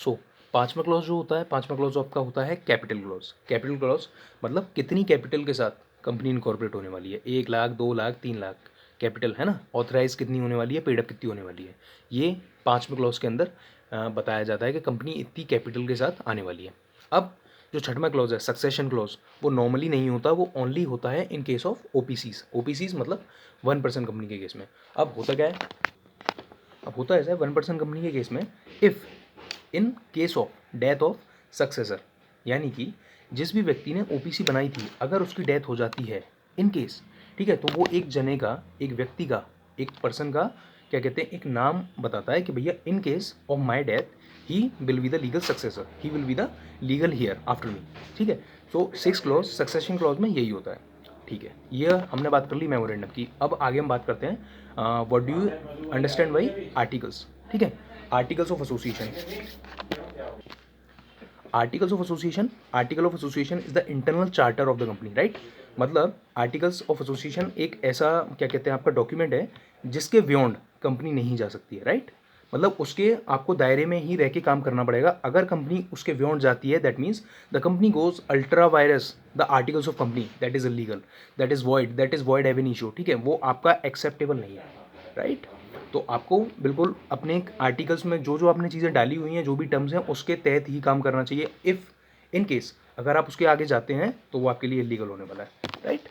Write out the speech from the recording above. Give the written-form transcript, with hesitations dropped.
सो पांचवा क्लॉज जो होता है, पांचवा क्लॉज आपका होता है कैपिटल क्लॉज। कैपिटल क्लॉज मतलब कितनी कैपिटल के साथ कंपनी इनकॉर्पोरेट होने वाली है, 1 लाख, 2 लाख, 3 लाख कैपिटल है ना, ऑथराइज कितनी होने वाली है, पेड अप कितनी होने वाली है, ये पांचवें क्लॉज के अंदर बताया जाता है कि कंपनी इतनी कैपिटल के साथ आने वाली है। अब जो छठवां क्लॉज है सक्सेशन क्लॉज, वो नॉर्मली नहीं होता, वो ओनली होता है इन केस ऑफ ओपीसीज। ओपीसीज मतलब 1% कंपनी के केस में। अब होता क्या है, अब होता ऐसा है 1% कंपनी के केस में, if in case of death of successor, यानी कि जिस भी व्यक्ति ने ओपीसी बनाई थी अगर उसकी डेथ हो जाती है इन केस, ठीक है, तो वो एक जने का, एक व्यक्ति का, एक पर्सन का क्या कहते हैं, एक नाम बताता है कि भैया in case of my death he will be the legal successor, he will be the legal here after me. ठीक है, तो 6 क्लॉज सक्सेशन क्लॉज में यही होता है। ठीक है, ये हमने बात कर ली मेमोरेंडम की। अब आगे हम बात करते हैं what do you understand by articles. ठीक है, articles of association. Articles of association, article of association is the internal charter of the company, right. मतलब आर्टिकल्स ऑफ एसोसिएशन एक ऐसा क्या कहते हैं आपका डॉक्यूमेंट है जिसके बियॉन्ड कंपनी नहीं जा सकती है, राइट। मतलब उसके आपको दायरे में ही रह के काम करना पड़ेगा। अगर कंपनी उसके बियॉन्ड जाती है that means the company goes ultra vires the articles of company, that is illegal, that is void एव एन इशू। ठीक है, वो आपका एक्सेप्टेबल नहीं है, राइट। तो आपको बिल्कुल अपने आर्टिकल्स में जो जो आपने चीज़ें डाली हुई हैं, जो भी टर्म्स हैं, उसके तहत ही काम करना चाहिए। इफ़ इन केस अगर आप उसके आगे जाते हैं तो वो आपके लिए इलीगल होने वाला है, राइट।